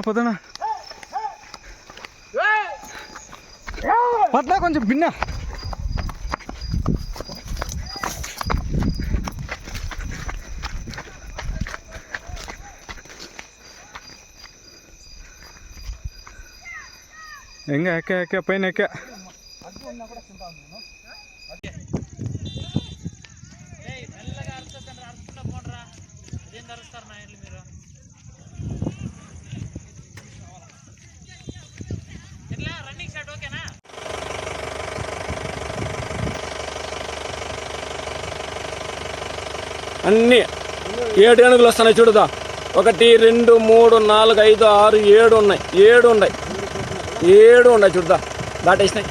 పదనా పట్ల కొంచెం భిన్న ಹೆಂಗ ಎಕ್ಕ ಪೈನ ಎಕ್ಕ అన్నీ 7 ఏనుగులు వస్తున్నాయి చూడదా 1 2 3 4 5 6 7 ఉన్నాయి 7 ఉన్నాయి చూడదా దాటేసినాయి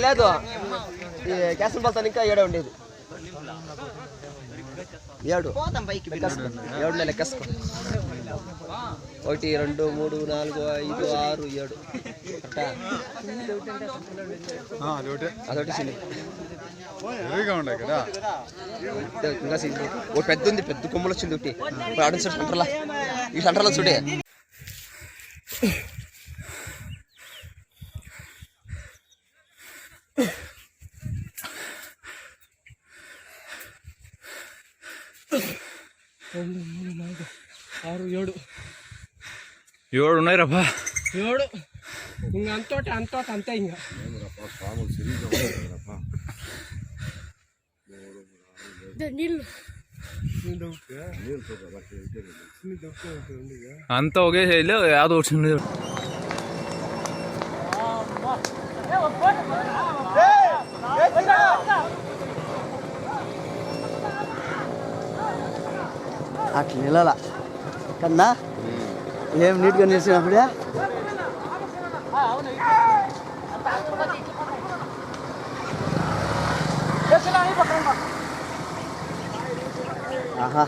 లేదు క్యాసం బల్తాను ఇంకా 7 ఉండేది 7 లెక్కేసుకో 1 2 3 4 5 6 7 అదొకటి ఒక పెద్ద ఉంది పెద్ద కొమ్మలు వచ్చింది ఒకటి ఆడు సెంటర్లా ఈ సెంటర్లో చూడే ఏడు ఉన్నాయి రబ్బా 7 ఇంకా అంతే ఇంకా అంత ఒకే శైలి యాదో వచ్చింది అట్లా నిలలా కన్నా ఏం నీట్గా నిలిచినప్పుడే ఆహా